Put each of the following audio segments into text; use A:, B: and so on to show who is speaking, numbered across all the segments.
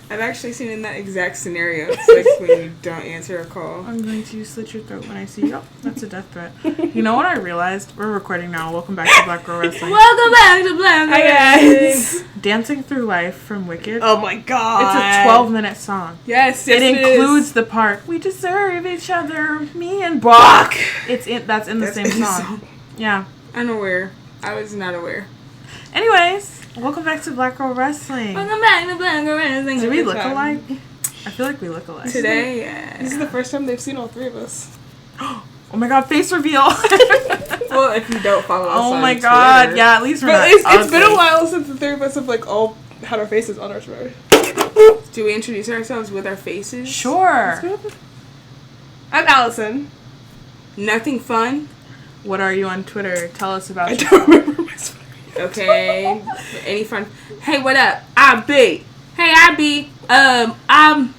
A: I've actually seen in that exact scenario. It's like when you don't answer a call.
B: I'm going to slit your throat when I see you. Oh, that's a death threat. You know what I realized? We're recording now. Welcome back to Black Girl Wrestling.
A: Welcome back to Black Girl Wrestling.
B: Dancing Through Life from Wicked.
C: Oh my god.
B: It's a 12-minute song.
A: Yes,
B: it includes the part, we deserve each other, me and Brock. That's in the same song. Yeah.
A: Unaware. I was not aware.
B: Anyways, welcome back to Black Girl Wrestling.
A: Welcome back to Black Girl Wrestling.
B: Do we look alike? I feel like we look alike.
A: Today, yeah.
C: This is the first time they've seen all three of us.
B: Oh my god, face reveal.
A: Well, if you don't follow us on
B: my god,
A: Twitter.
B: yeah, at least we're
C: But
B: not
C: it's been a while since the three of us have like all had our faces on our Twitter.
A: Do we introduce ourselves with our faces?
B: Sure.
C: I'm Allison.
A: Nothing fun?
B: What are you on Twitter? Tell us about
C: I
B: yourself.
C: don't remember my Twitter.
A: Okay. Any fun? Hey, what up? I'm B. Hey, I B. I'm.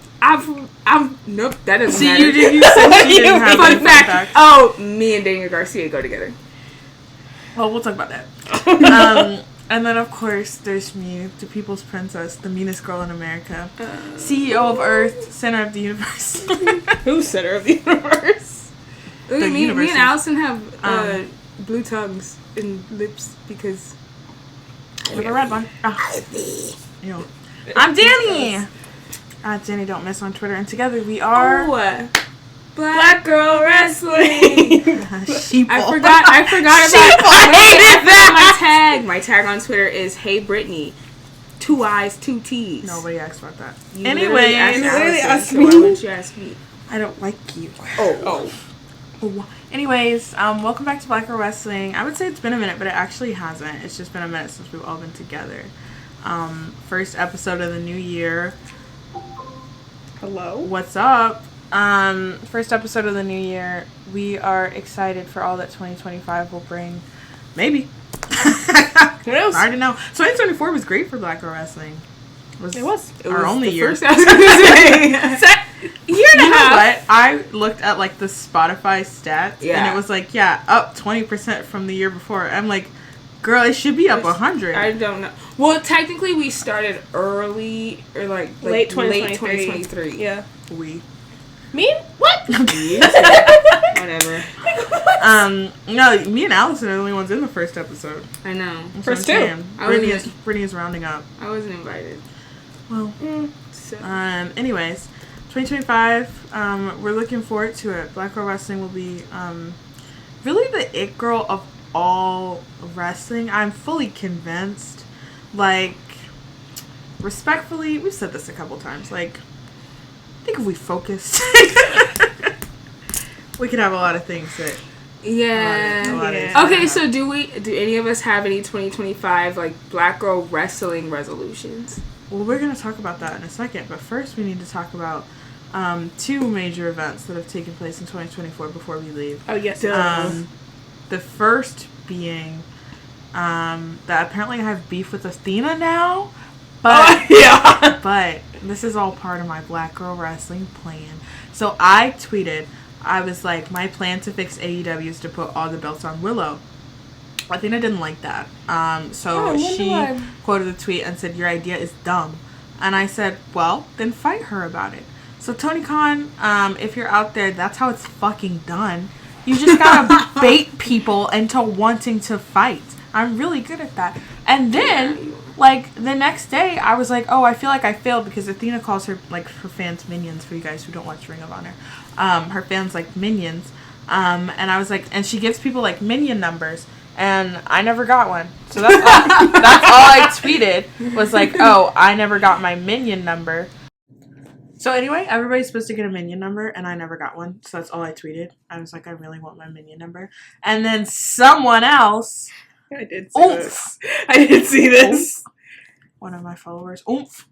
A: Nope, that doesn't matter.
B: You said you didn't have
A: Fun
B: any
A: fact. Oh, me and Daniel Garcia go together.
B: Well, we'll talk about that. And then, of course, there's me, the People's Princess, the meanest girl in America, CEO of Earth, center of the universe.
C: Who's center of the universe?
A: Me and Allison have blue tongues and lips because...
B: With a red one. Ew. I'm Danny! Danny Don't Miss on Twitter, and together we are...
A: Black Girl Wrestling!
B: Sheeple.
A: I forgot about my tag. My tag on Twitter is Hey Brittany. 2 I's, 2 T's.
B: Nobody asked about that.
A: Anyway,
C: asked
A: me.
C: me.
A: Why wouldn't you ask me?
B: I don't like you.
A: Oh.
B: Anyways, welcome back to Black Girl Wrestling. I would say it's been a minute, but it actually hasn't. It's just been a minute since we've all been together. First episode of the new year.
C: Hello?
B: What's up? First episode of the new year. We are excited for all that 2025 will bring. Maybe.
C: Who knows?
B: I don't know. 2024 was great for Black Girl Wrestling.
C: It was
B: our only year.
A: First I was going to say.
C: Year and a half.
B: What? I looked at like the Spotify stats,
A: yeah.
B: and it was like, up 20% from the year before. I'm like, girl, it should be up 100.
A: I don't know. Well, technically, we started early, or like
C: late 2023.
A: Yeah.
C: Me? What?
A: Whatever.
B: No, me and Allison are the only ones in the first episode.
A: I know.
B: First two. Brittany is rounding up.
A: I wasn't invited.
B: Well,
A: so.
B: Anyways, 2025, we're looking forward to it. Black Girl Wrestling will be really the it girl of all wrestling. I'm fully convinced. Like, respectfully, we've said this a couple times. Like, I think if we focused, we could have a lot of things that.
A: Yeah. Okay, so do any of us have any 2025 like Black Girl Wrestling resolutions?
B: Well, we're going to talk about that in a second, but first we need to talk about two major events that have taken place in 2024 before we leave.
C: Oh, yes.
B: The first being that apparently I have beef with Athena now, but but this is all part of my Black Girl Wrestling plan. So I tweeted, I was like, my plan to fix AEW is to put all the belts on Willow. Athena didn't like that. So she quoted the tweet and said, your idea is dumb. And I said, well, then fight her about it. So Tony Khan, if you're out there, that's how it's fucking done. You just gotta bait people into wanting to fight. I'm really good at that. And then, like, the next day, I was like, oh, I feel like I failed because Athena calls her, like, her fans minions, for you guys who don't watch Ring of Honor. Her fans, like, minions. And I was like, and she gives people, like, minion numbers. And I never got one. So that's all I tweeted was like, oh, I never got my minion number. So anyway, everybody's supposed to get a minion number, and I never got one. So that's all I tweeted. I was like, I really want my minion number. And then someone else...
C: I did see this.
B: One of my followers. Oomph.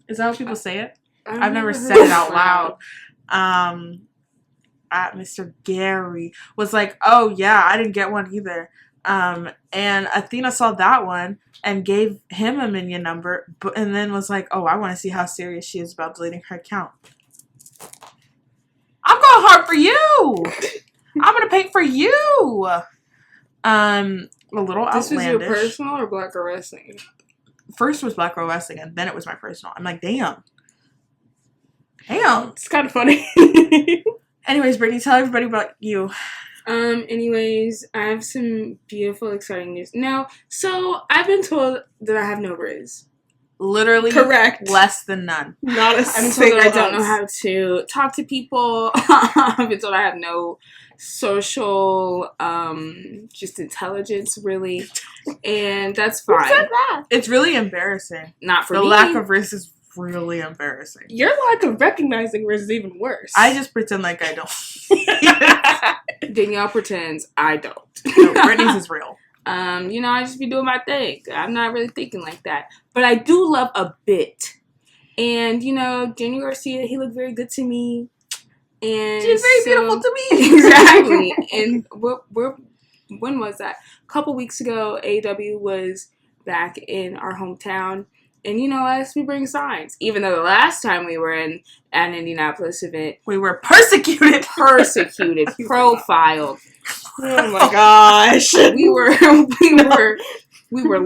B: Is that how people say it?
A: I've
B: never said it out loud. At Mr. Gary was like, oh yeah, I didn't get one either. And Athena saw that one and gave him a minion number, and then was like, oh, I want to see how serious she is about deleting her account. I'm going hard for you. I'm going to pay for you. A little outlandish.
A: This was your personal or Black Girl Wrestling?
B: First was Black Girl Wrestling, and then it was my personal. I'm like, damn. Damn.
C: It's kind of funny.
B: Anyways, Brittany, tell everybody about you.
A: Anyways, I have some beautiful, exciting news. No, so I've been told that I have no riz.
B: Literally
C: correct.
B: Less than none.
C: Not a
A: I've been told
C: single
A: that I don't know
C: ounce.
A: how to talk to people. I've been told I have no social, just intelligence, really. And that's
C: Who
A: fine.
C: said that?
B: It's really embarrassing.
A: Not for me.
B: The lack of risk is really embarrassing.
C: Your lack of recognizing risk is even worse.
B: I just pretend like I don't.
A: Danielle pretends I don't.
B: No, Brittany's is real.
A: I just be doing my thing. I'm not really thinking like that. But I do love a bit. And, Daniel Garcia, he looked very good to me. And
B: she's very beautiful to me.
A: Exactly. And when was that? A couple weeks ago, AEW was back in our hometown. And us, we bring signs. Even though the last time we were in an Indianapolis event,
B: we were persecuted,
A: profiled.
C: Oh my gosh.
A: We were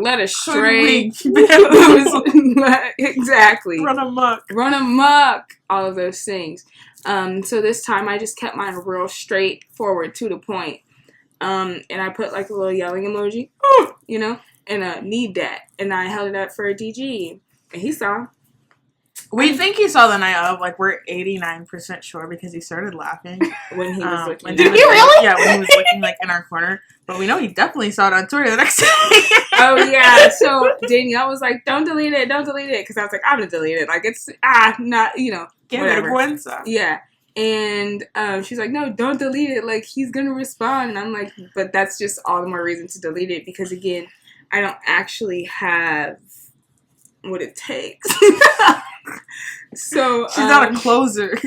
A: led astray. Exactly.
B: Run
A: amok. All of those things. So this time I just kept mine real straightforward, to the point. And I put like a little yelling emoji, and a need that. And I held it up for a DG. And he saw.
B: We think he saw the night of, like, we're 89% sure because he started laughing.
A: When he was looking.
C: Did he really?
B: Yeah, when he was looking, like, in our corner. But we know he definitely saw it on Twitter the next day.
A: Oh, yeah. So Danielle was like, don't delete it. Because I was like, I'm going to delete it. Like, it's, not, whatever.
B: Vergüenza.
A: Yeah. And she's like, no, don't delete it. Like, he's going to respond. And I'm like, but that's just all the more reason to delete it. Because, again, I don't actually have what it takes. So
B: she's not a closer.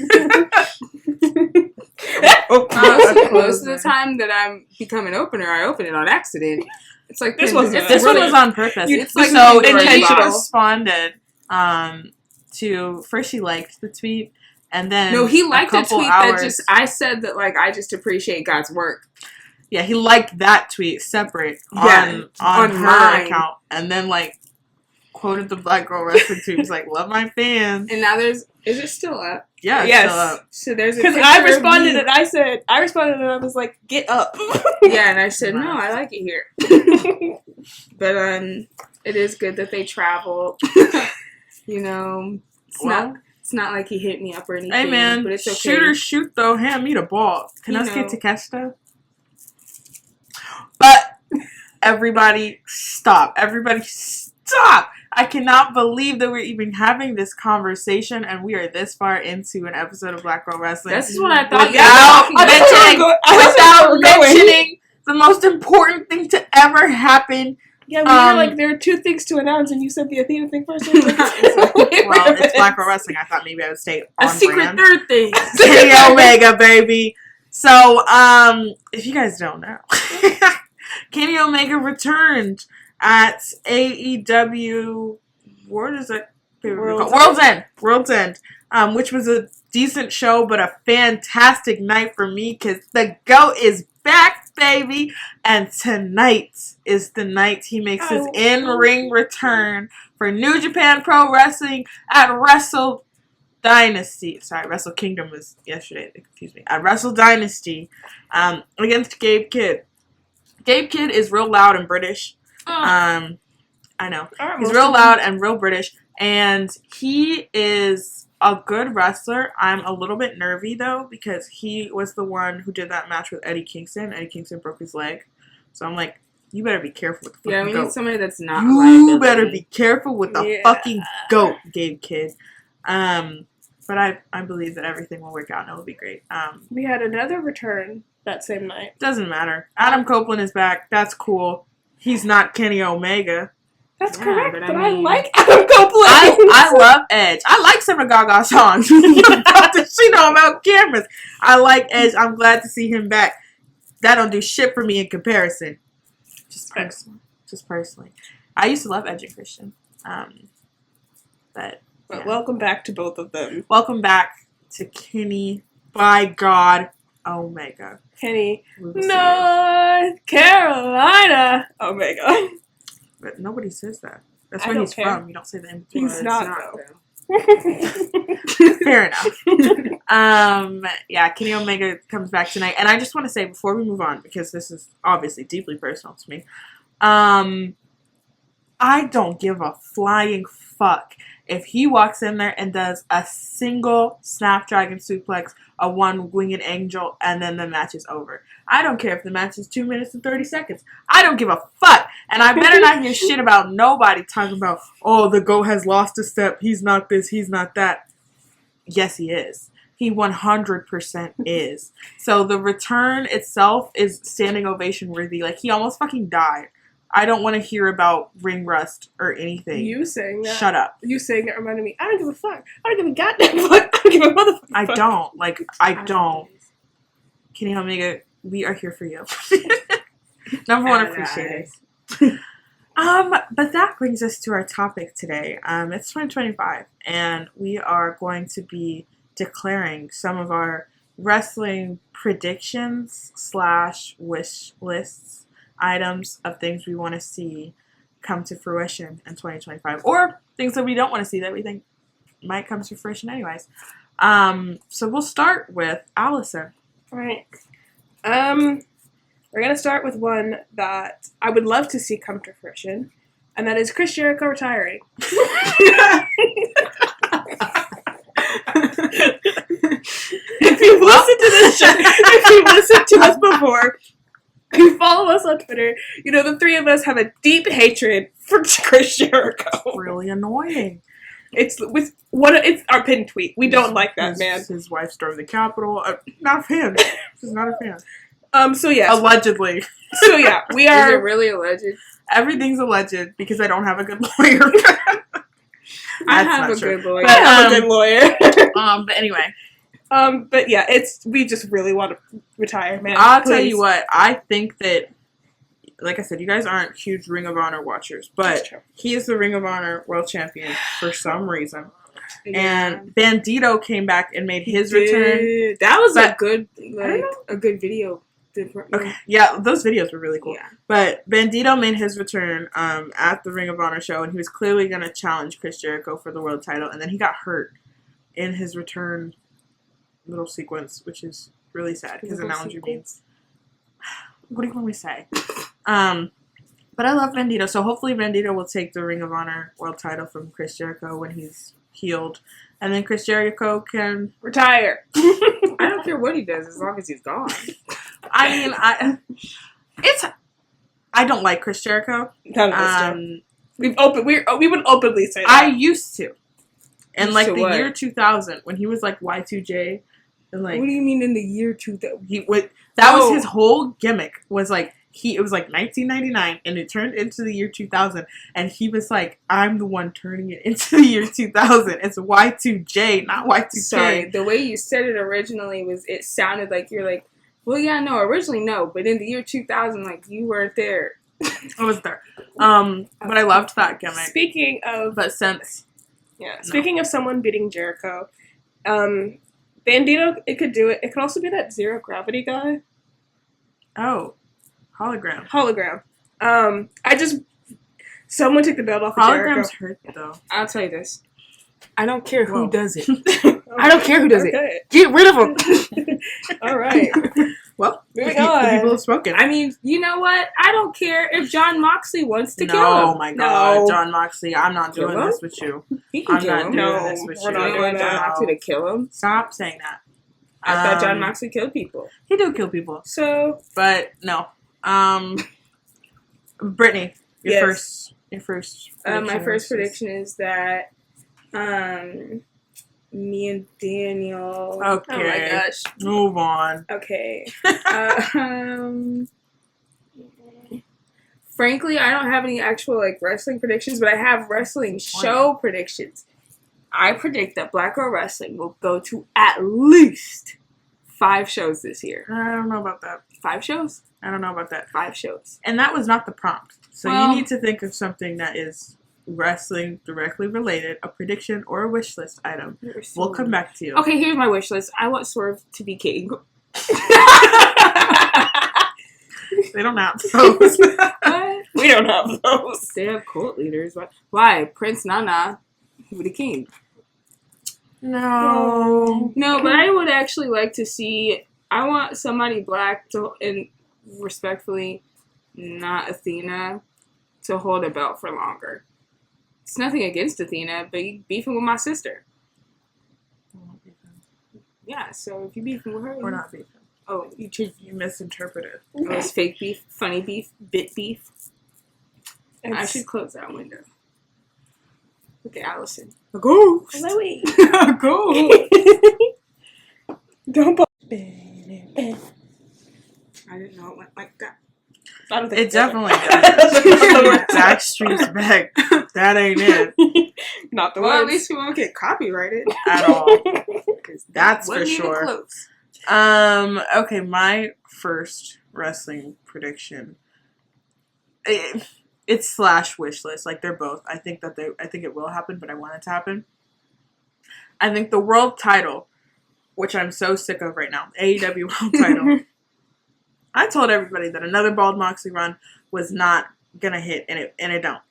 A: Most of the time that I'm become an opener, I open it on accident. It's like
C: this one
B: was on purpose.
A: It's like
B: so
C: intentional.
B: She responded to first she liked the tweet, and then
A: no, he liked a tweet
B: hours,
A: that just I said that like I just appreciate God's work.
B: Yeah, he liked that tweet separate on her
A: mine.
B: account, and then like quoted the Black Girl Wrestling tweet. Was like, love my fans.
A: And now is it still up?
B: Yeah, it's
C: yes.
B: still up.
A: So there's
C: because I responded and I was like, get up.
A: Yeah, and I said no, I like it here. But it is good that they travel. It's not like he hit me up or anything.
B: Hey man,
A: but it's okay.
B: Shoot or shoot though. Hand me the ball. Can I get Takeshita? But everybody stop. I cannot believe that we're even having this conversation and we are this far into an episode of Black Girl Wrestling.
A: This is what I thought.
B: Without mentioning the most important thing to ever happen.
C: Yeah, we were like, there are two things to announce, and you said the Athena thing first. Well,
B: it's Black Girl Wrestling. I thought maybe I would stay on
A: a secret
B: brand.
A: third thing.
B: Kenny Omega, baby. So, if you guys don't know, Kenny Omega returned at AEW. What is it? World's End. Which was a decent show, but a fantastic night for me because the GOAT is back, baby. And tonight is the night he makes his in-ring return for New Japan Pro Wrestling at Wrestle Dynasty. Sorry, Wrestle Kingdom was yesterday. Excuse me. At Wrestle Dynasty against Gabe Kidd. Gabe Kidd is real loud and British. I know. He's real loud and real British. And he is a good wrestler. I'm a little bit nervy, though, because he was the one who did that match with Eddie Kingston. Eddie Kingston broke his leg. So I'm like, you better be careful with the fucking GOAT.
A: Need somebody that's not
B: You better be careful with the fucking GOAT, Gabe Kidd. But I believe that everything will work out and it will be great.
C: We had another return that same night.
B: Doesn't matter. Adam Copeland is back. That's cool. He's not Kenny Omega.
C: That's correct, but I
A: mean,
C: like Adam Copeland.
B: I love Edge. I like some of Gaga songs. She know about cameras. I like Edge. I'm glad to see him back. That don't do shit for me in comparison. Just personally. I used to love Edge and Christian. But
C: welcome back to both of them.
B: Welcome back to Kenny, by God, Omega.
C: Kenny, North Carolina, Omega.
B: But nobody says that. That's where he's from. You don't say the in-between.
C: He's not, though.
B: Fair enough. Yeah, Kenny Omega comes back tonight. And I just want to say, before we move on, because this is obviously deeply personal to me, I don't give a flying fuck if he walks in there and does a single Snapdragon suplex, a one winged angel, and then the match is over. I don't care if the match is 2 minutes and 30 seconds. I don't give a fuck. And I better not hear shit about nobody talking about, oh, the GOAT has lost a step. He's not this. He's not that. Yes, he is. He 100% is. So the return itself is standing ovation worthy. Like, he almost fucking died. I don't want to hear about ring rust or anything.
C: You saying that?
B: Shut up.
C: You saying that reminded me. I don't give a fuck. I don't give a goddamn fuck. I don't give a motherfucking fuck.
B: I don't. Like, I don't. Kenny Omega, we are here for you. Number one, appreciate it. But that brings us to our topic today. It's 2025, and we are going to be declaring some of our wrestling predictions / wish lists, items of things we want to see come to fruition in 2025, or things that we don't want to see that we think might come to fruition anyways. So we'll start with Allison.
C: All right. We're going to start with one that I would love to see come to fruition, and that is Chris Jericho retiring. If you've listened to this show, if you've listened to us before, you follow us on Twitter, you know the three of us have a deep hatred for Chris Jericho.
B: Really annoying.
C: It's our pin tweet. We don't like that man.
B: His wife stormed the Capitol. Not a fan. She's not a fan.
C: So yeah.
B: Allegedly.
C: So yeah, we are.
A: Is it really alleged?
B: Everything's alleged because I don't have a good lawyer.
A: I have a good lawyer.
C: I have a good lawyer.
B: But anyway.
C: But yeah, we just really want to retire, man.
B: I'll
C: Please.
B: tell you what, I think that, like I said, you guys aren't huge Ring of Honor watchers, but he is the Ring of Honor world champion for some reason.
A: Yeah.
B: And Bandito came back and made his return.
A: That was a good video.
B: Okay. Yeah, those videos were really cool.
A: Yeah.
B: But Bandito made his return at the Ring of Honor show, and he was clearly going to challenge Chris Jericho for the world title, and then he got hurt in his return little sequence, which is really sad because analogy means, what do you want me to say? But I love Bandito, so hopefully Bandito will take the Ring of Honor world title from Chris Jericho when he's healed, and then Chris Jericho can
C: retire.
A: I don't care what he does as long as he's gone.
B: I mean, I don't like Chris Jericho.
C: We would openly say that.
B: I used to. In like the
A: what?
B: year 2000, when he was like Y2J, and like,
A: what do you mean in the year 2000?
B: That was his whole gimmick. Was like it was like 1999, and it turned into the year 2000, and he was like, I'm the one turning it into the year 2000. It's Y2J, not Y2K.
A: Sorry, the way you said it originally it sounded like you're like, well, yeah, no, originally no, but in the year 2000, like you weren't there.
B: I was there. But I loved that gimmick.
C: Speaking of someone beating Jericho, Bandito, it could do it. It could also be that zero gravity guy.
B: Oh, hologram.
C: Someone took the belt off of Jericho.
B: Holograms hurt though.
A: I'll tell you this. I don't care who does it.
C: I don't care who does it.
A: Get rid of him.
C: All right.
B: Well,
C: moving on.
B: The people have spoken.
A: I mean, you know what? I don't care if John Moxley wants to kill him.
B: Oh my God, John Moxley! I'm not doing this with you.
A: He can kill
B: I'm
A: him.
B: not doing this with
C: we're
B: you.
C: not doing
A: John
C: that.
A: Moxley to kill him.
B: Stop saying that.
A: I thought John Moxley killed people.
B: He do kill people.
C: So,
B: but no. Brittany, your first.
A: My first prediction is that, me and Daniel.
B: Okay.
C: oh my gosh.
B: Move on.
A: Okay. Frankly, I don't have any actual wrestling predictions, but I have wrestling show predictions. I predict that Black Girl Wrestling will go to at least 5 shows this year.
B: I don't know about that.
A: 5 shows?
B: I don't know about that.
A: 5 shows.
B: And that was not the prompt. So
A: Well,
B: you need to think of something that is wrestling directly related, a prediction or a wish list item. We'll come back to you.
A: Okay, here's my wish list. I want Swerve to be king.
B: They don't have those.
A: What?
C: We don't have those.
A: They have cult leaders. Why? Prince Nana, he was the king.
B: No.
A: No, but I would actually like to see. I want somebody black to, and respectfully, not Athena, to hold a belt for longer. It's nothing against Athena, but you beefing with my sister. Yeah, so if you beefing with her,
B: We're not beefing.
A: Oh,
B: You misinterpreted.
A: oh, it's fake beef, funny beef, bit beef. I
C: It's-
A: should close that window. Look at Allison. A ghost.
C: Chloe.
A: A ghost.
C: Don't put.
A: I didn't know it went like that.
C: I don't think
B: It definitely
C: does.
B: does. Backstreet's back. That ain't it
C: Not the
A: Well, at
C: words.
A: least we won't get copyrighted.
B: at all. That's for
A: Wasn't even
B: sure.
A: close.
B: Okay, my first wrestling prediction. It's / wish list. Like, they're both. I think it will happen, but I want it to happen. I think the world title, which I'm so sick of right now, AEW world title. I told everybody that another Bald Moxley run was not gonna hit, and it don't.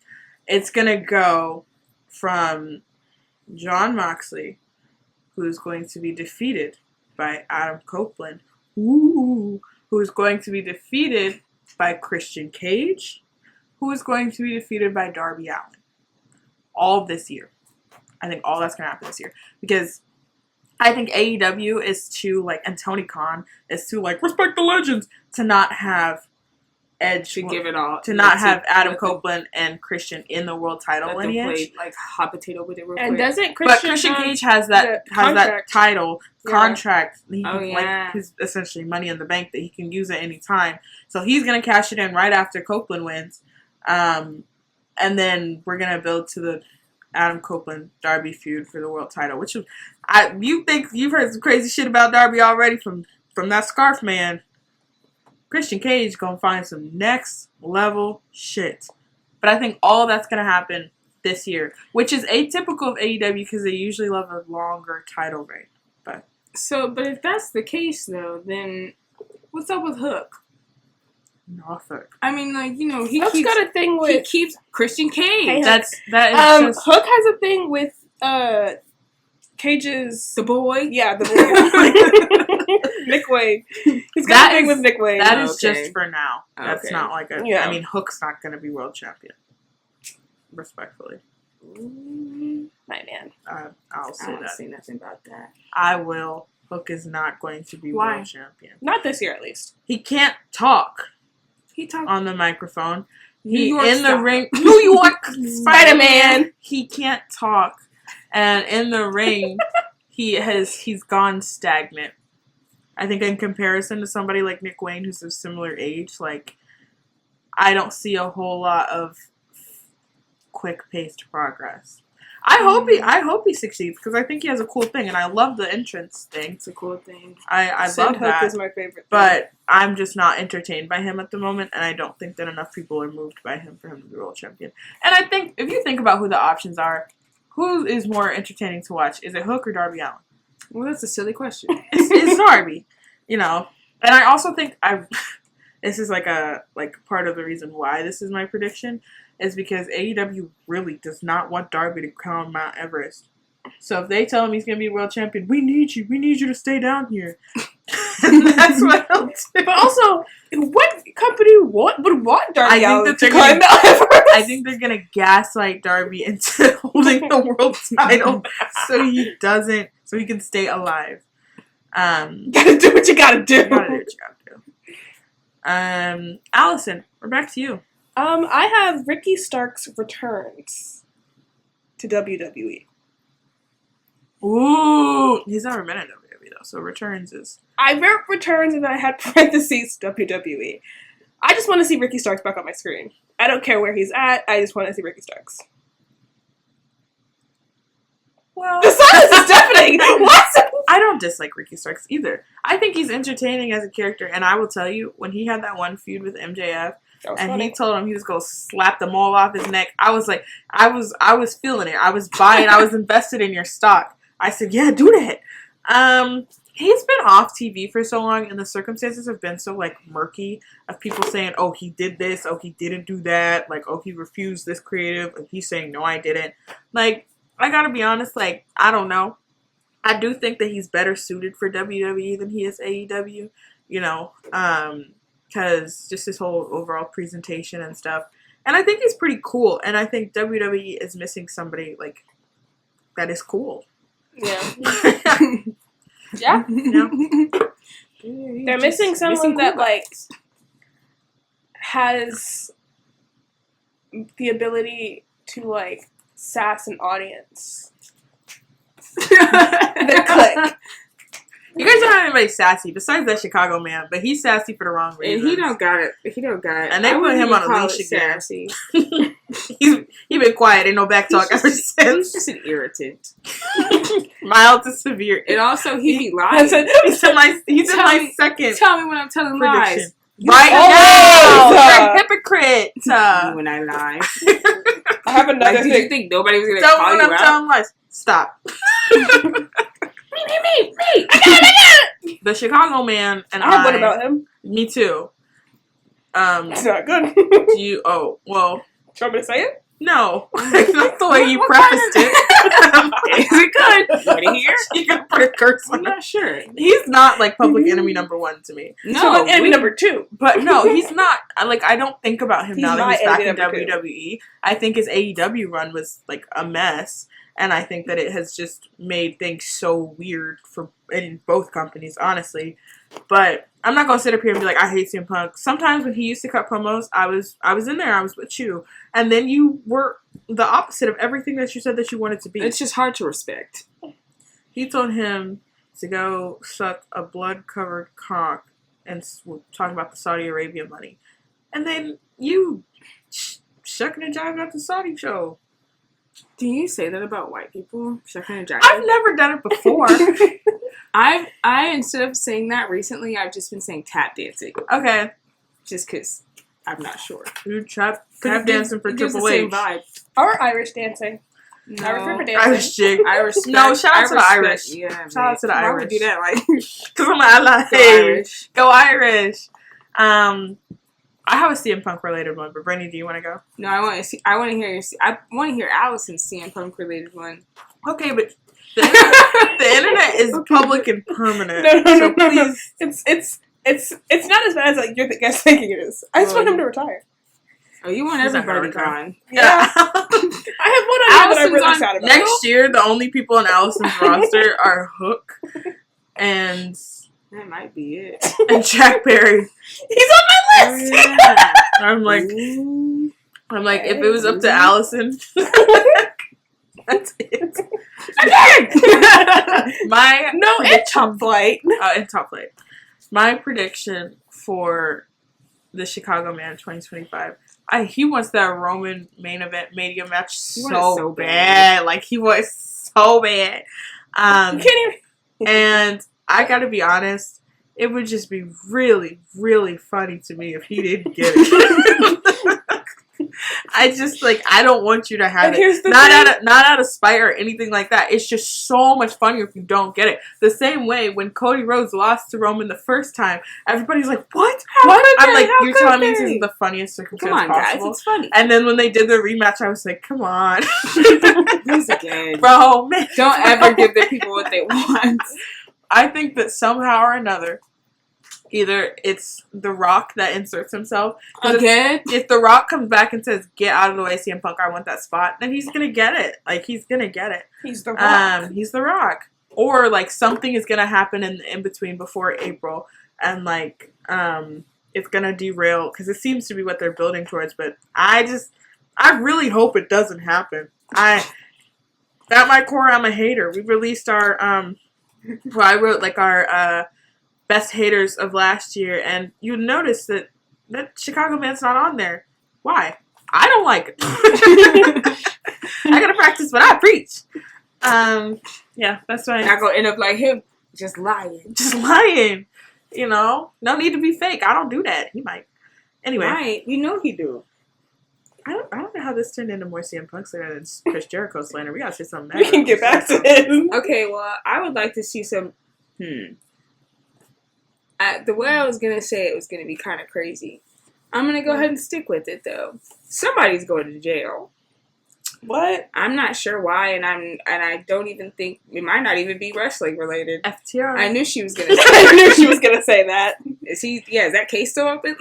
B: It's gonna go from John Moxley, who's going to be defeated by Adam Copeland, who's going to be defeated by Christian Cage, who is going to be defeated by Darby Allin. All this year. I think all that's going to happen this year. Because I think AEW is too, like, and Tony Khan is too, like, respect the legends, to not have Edge,
A: To give it all.
B: to not have Adam Copeland and Christian in the world title
A: Let them
B: lineage.
A: play, like, hot potato with it real
C: And
A: quick.
C: doesn't
B: But
C: Christian
B: Christian Cage has that
C: contract.
B: title
C: Yeah.
B: contract. He
A: Oh,
B: can,
A: yeah.
B: like, his essentially money in the bank that he can use at any time. So he's gonna cash it in right after Copeland wins, and then we're gonna build to the Adam Copeland Darby feud for the world title. Which you think you've heard some crazy shit about Darby already from that Scarf Man. Christian Cage gonna find some next level shit. But I think all that's gonna happen this year, which is atypical of AEW because they usually love a longer title reign. But
A: if that's the case, though, then what's up with Hook?
B: nothing.
A: I mean, like, you know, he
C: Hook's
A: keeps,
C: got a thing
A: he
C: with.
A: keeps Christian Cage.
C: Hey,
B: That is just
C: Hook has a thing with Cage's.
A: The boy.
C: Yeah, the boy. Nick Wayne. He's got
B: That
C: a thing
B: is-
C: with Nick Wayne.
B: that is
A: Okay.
B: just for now. That's
A: Okay.
B: not like a.
C: Yeah.
B: I mean, Hook's not gonna be world champion. Respectfully,
C: My man.
B: I'll
A: I
B: say
A: don't
B: that.
A: say nothing about that.
B: I will. Hook is not going to be
A: Why?
B: world champion.
C: Not this year, at least.
B: He can't talk
A: He talked
B: on the microphone.
A: New
B: He
A: York
B: in the
A: style.
B: ring. New York
C: Spider-Man.
B: He can't talk, and in the ring, he's gone stagnant. I think in comparison to somebody like Nick Wayne, who's of similar age, like I don't see a whole lot of quick paced progress. I hope he succeeds because I think he has a cool thing, and I love the entrance thing.
A: It's a cool thing.
B: I
C: Sid
B: love
C: Hook
B: that.
C: is my favorite thing.
B: But I'm just not entertained by him at the moment, and I don't think that enough people are moved by him for him to be world champion. And I think, if you think about who the options are, who is more entertaining to watch? Is it Hook or Darby Allin?
A: Well, that's a silly question.
B: It's Darby, you know. And I also think this is like part of the reason why this is my prediction, is because AEW really does not want Darby to climb Mount Everest. So if they tell him he's going to be world champion, we need you to stay down here. And that's what he'll do.
C: But also, what company would want Darby
B: I think
C: Allin
B: that
C: to
B: they're
C: climb
B: gonna-
C: Mount Everest?
B: I think they're going to gaslight Darby into holding the world title so he can stay alive.
C: Gotta do what you gotta do.
B: You gotta do what you gotta do. Allison, we're back to you.
C: I have Ricky Starks returns to WWE.
B: Ooh, he's never been in WWE though, so returns is.
C: I wrote returns and I had parentheses WWE. I just want to see Ricky Starks back on my screen. I don't care where he's at. I just want to see Ricky Starks.
B: Well,
C: The silence is deafening. What?
B: I don't dislike Ricky Starks either. I think he's entertaining as a character, and I will tell you, when he had that one feud with MJF,
C: That was
B: and
C: funny.
B: he told him he was gonna slap the mole off his neck, I was like, I was feeling it. I was buying. I was invested in your stock. I said, yeah, do that. He's been off TV for so long, and the circumstances have been so like murky of people saying, oh, he did this, oh, he didn't do that, like, oh, he refused this creative, and he's saying, no, I didn't. Like, I gotta be honest, like, I don't know. I do think that he's better suited for WWE than he is AEW, you know, because just his whole overall presentation and stuff. And I think he's pretty cool. And I think WWE is missing somebody, like, that is cool.
C: Yeah.
A: Yeah.
C: They're missing someone that, like, has the ability to, like, sass an audience. The click.
B: You guys don't have anybody sassy besides that Chicago man, but he's sassy for the wrong reasons.
A: And he don't got it.
B: And they put him on a leash again.
A: Sassy.
B: He's been quiet. Ain't no back talk ever since.
A: He's just an irritant.
B: Mild to severe.
A: And also, he be lying.
B: He's in my second.
A: Tell me when I'm telling
B: prediction.
A: lies.
B: Right
C: Oh,
B: now, you're a hypocrite.
A: When I lie.
C: I have another
A: Like,
C: thing.
A: did you think nobody was gonna
B: Tell
A: call
B: me
A: you
B: when I'm
A: out?
B: telling lies. Stop.
A: Me. I got it.
B: The Chicago man and
C: I have one about him.
B: Me too.
C: It's not good.
B: Do you? Oh, well.
C: Do you want me to say it?
B: No, that's the way you prefaced it.
A: Is it good? Want to hear?
B: You gonna put a curse
A: I'm
B: on
A: not sure.
B: He's not like public enemy number one to me.
A: No,
C: So like enemy number 2.
B: But no, he's not. Like, I don't think about him
C: He's
B: now that
C: my
B: he's back in
C: enemy number
B: WWE. I think his AEW run was like a mess, and I think that it has just made things so weird in both companies, honestly. But I'm not gonna sit up here and be like, I hate CM Punk. Sometimes when he used to cut promos, I was in there. I was with you, and then you were the opposite of everything that you said that you wanted to be.
A: It's just hard to respect.
B: He told him to go suck a blood-covered cock and talk about the Saudi Arabia money. And then you shucking and jiving at the Saudi show.
A: Do you say that about white people? Shucking and jiving?
B: I've never done it before.
A: I instead of saying that recently, I've just been saying tap dancing.
B: Okay.
A: Just because I'm not sure.
B: You tap
A: But
B: dancing for
A: it gives
B: Triple
A: the same
B: H.
A: vibe.
C: Or Irish dancing.
A: No.
C: Irish river dancing.
B: Irish jig.
A: I respect.
B: No, shout out to the Irish.
A: Yeah,
B: Shout out to the
A: Why
B: Irish.
A: would do that? Like,
B: Because I'm like,
A: go
B: hey,
A: Irish.
B: go Irish. I have a CM Punk related one, but Brittany, do you want to go?
A: No, I want to see. I want to hear. I want to hear Allison's CM Punk related one.
B: Okay, but the internet is public and permanent.
C: No,
B: Please.
C: It's not as bad as like you're the guys thinking it is. I just want him to retire.
A: Oh, you want
B: He's not
A: everybody
B: gonna
A: gone?
C: Yeah. I have one idea that I'm really
A: Allison's
C: sad about.
B: Next year, the only people on Allison's roster are Hook and
A: That might be it.
B: Jack Perry.
C: He's on my list.
A: Yeah.
B: I'm like, if it was up to Allison, that's it.
C: In Top Flight.
B: In Top Flight. My prediction for the Chicago Man 2025. He wants that Roman main event Mania match so bad. Like, he was so bad.
C: You can't even.
B: And I gotta be honest, it would just be really, really funny to me if he didn't get it. I don't want you to have it. Not out of spite or anything like that. It's just so much funnier if you don't get it. The same way when Cody Rhodes lost to Roman the first time, everybody's like, "What? What?" I'm like, "You're telling me this isn't the funniest circumstance
A: Come on,
B: possible?"
A: guys, it's funny.
B: And then when they did the rematch, I was like, "Come on,
A: Lose again,
B: bro, man.
A: Don't ever give the people what they want."
B: I think that somehow or another, either it's The Rock that inserts himself.
A: Again?
B: If The Rock comes back and says, "Get out of the way, CM Punk, I want that spot," then he's gonna get it. Like, he's gonna get it.
C: He's The Rock.
B: He's The Rock. Or, like, something is gonna happen in between before April, and, like, it's gonna derail, because it seems to be what they're building towards, but I really hope it doesn't happen. At my core, I'm a hater. We released our, I wrote, like, our, best haters of last year, and you notice that Chicago Man's not on there. Why? I don't like it. I gotta practice what I preach. Yeah, that's why.
A: Not gonna end up like him, just lying.
B: Just lying. You know? No need to be fake. I don't do that. He might. Anyway.
A: Right, you know he do.
B: I don't know how this turned into more CM Punk slander than Chris Jericho slander. We gotta say something.
C: We can get back to him.
A: Okay, well, I would like to see some. The way I was gonna say it was gonna be kind of crazy. I'm gonna go ahead and stick with it though. Somebody's going to jail.
C: What?
A: I'm not sure why, and I don't even think it might not even be wrestling related.
B: FTR.
A: I knew she was gonna.
C: I knew she was gonna say that.
A: Is that case still open?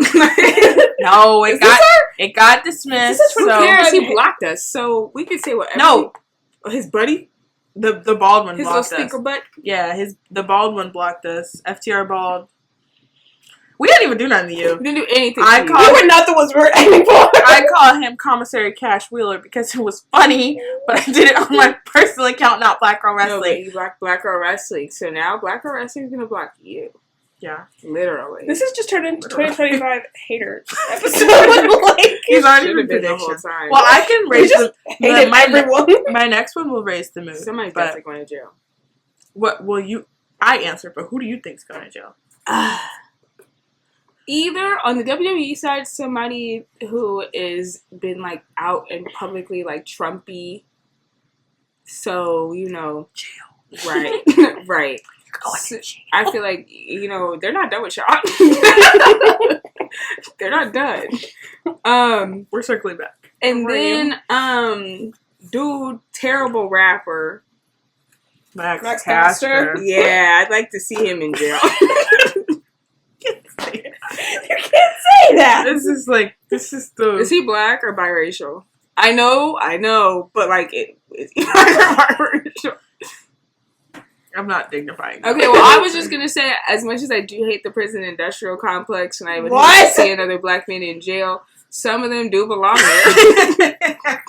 B: No, it got dismissed.
A: Who cares? He blocked us, so we could say whatever.
B: No,
A: his buddy,
B: the bald one
A: his
B: blocked
A: little stinker
B: us.
A: butt.
B: Yeah, the bald one blocked us. FTR bald. We didn't even do nothing to you.
A: We didn't do anything.
C: You were not the ones we were aiming for.
B: I call him Commissary Cash Wheeler because it was funny, but I did it on my personal account, not Black Girl Wrestling.
A: No, but you blocked Black Girl Wrestling, so now Black Girl Wrestling is gonna block you.
B: Yeah,
A: literally.
C: This has just turned into 2025 hater episode. Like,
B: he's already been predictions. Well, I can raise my next one will raise the mood.
A: Somebody's definitely going to jail.
B: What will you? I answer, but who do you think's going to jail?
A: Either on the WWE side, somebody who is been like out and publicly like Trumpy. So
B: Jail.
A: Right, right. So, I feel like they're not done with y'all. They're not done.
B: We're circling back.
A: And then dude, terrible rapper.
B: Max Caster.
A: Yeah, I'd like to see him in jail.
C: You can't say that.
B: This is the.
A: Is he black or biracial? I know, but like is he black or biracial?
B: I'm not dignifying that.
A: Okay, well, I was just gonna say, as much as I do hate the prison industrial complex, and I would hate to see another black man in jail, some of them do belong there.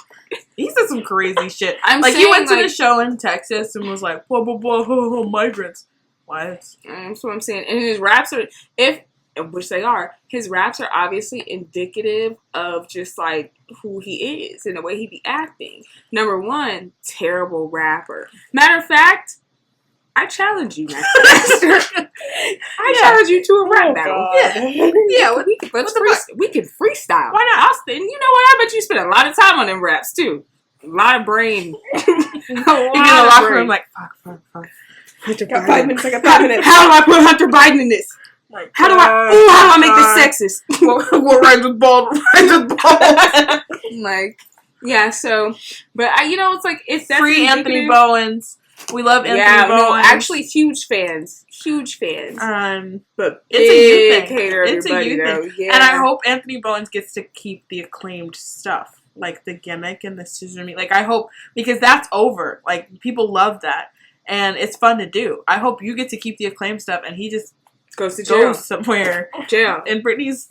B: He said some crazy shit.
A: He
B: went to the show in Texas and was like, blah, blah, blah, migrants. What?
A: That's what I'm saying. And his raps are, which they are, his raps are obviously indicative of just like who he is and the way he be acting. Number one, terrible rapper. Matter of fact, I challenge you, Max. I challenge you to a rap battle. Yeah, we can freestyle. Why not? Austin, you know what? I bet you spend a lot of time on them raps too. A lot of brain.
B: You get in the locker room like, fuck.
C: I got 5 minutes.
A: How do I put Hunter Biden in this?
B: Like,
A: how do I make this sexist?
B: What rhymes with bald?
A: Like, yeah. So, but it's like it's
B: free Anthony Bowens. We love Anthony Bowens.
A: No, actually, huge fans. But
B: it's a youth thing.
A: Hater
B: it's
A: a youth
B: thing.
A: Yeah.
B: And I hope Anthony Bowens gets to keep the acclaimed stuff, like the gimmick and the scissor meat. Like I hope, because that's over. Like people love that, and it's fun to do. I hope you get to keep the acclaimed stuff, and he just
A: goes to jail
B: somewhere.
A: Jail.
B: In Brittany's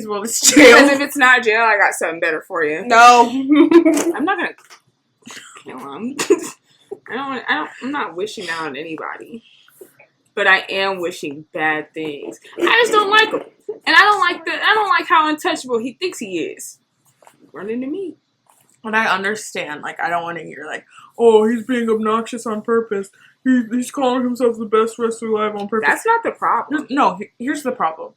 B: world, it's jail.
A: Because if it's not jail, I got something better for you.
C: No,
A: I'm not gonna kill him. I'm not wishing that on anybody, but I am wishing bad things. I just don't like him, and I don't like how untouchable he thinks he is. Run into me.
B: And I understand. Like I don't want to hear like, oh, he's being obnoxious on purpose. He's calling himself the best wrestler alive on purpose.
A: That's not the problem.
B: Here's the problem.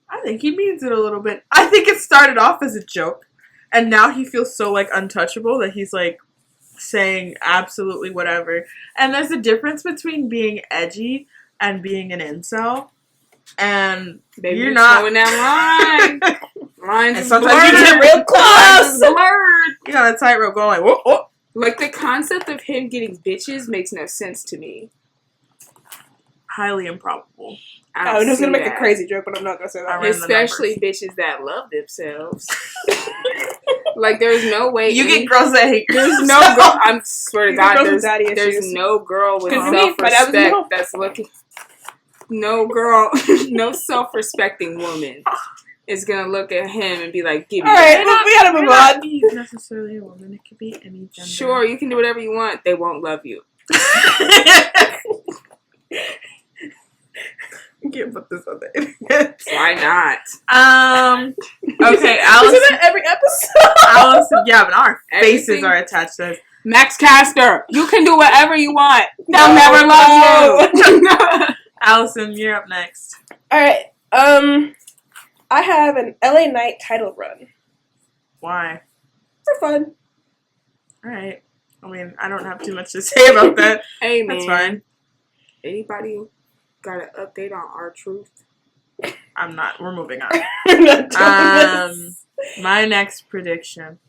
B: I think he means it a little bit. I think it started off as a joke, and now he feels so like untouchable that he's like saying absolutely whatever. And there's a difference between being edgy and being an incel. And
A: baby,
B: you're not
A: going that line. Lines
B: and
A: sometimes
B: blurred.
A: you get real close.
B: Blurred. You got a tightrope going like, whoa, whoa.
A: Like the concept of him getting bitches makes no sense to me.
B: Highly improbable.
C: I was gonna make a crazy joke, but I'm not gonna say that.
A: Especially bitches that love themselves. Like there's no way
B: you get girls that hate
A: there's no girl. I swear to God, there's no girl with self-respect that's looking. No girl, no self-respecting woman is gonna look at him and be like, "Give me."
C: All right, we gotta move on.
B: Be necessarily a woman. It could be any gender.
A: Sure, you can do whatever you want. They won't love you.
B: You can't put this on the internet.
A: Why not?
B: Okay, Allison.
C: Isn't that every episode?
B: Allison, yeah, but our faces are attached to this.
A: Max Caster, you can do whatever you want. They'll never love you.
B: Allison, you're up next.
C: All right. I have an LA Knight title run.
B: Why?
C: For fun.
B: All right. I mean, I don't have too much to say about that.
A: Hey, man.
B: That's fine.
A: Anybody got an update on R-Truth?
B: I'm not. We're moving on.
C: We're not doing this.
B: My next prediction.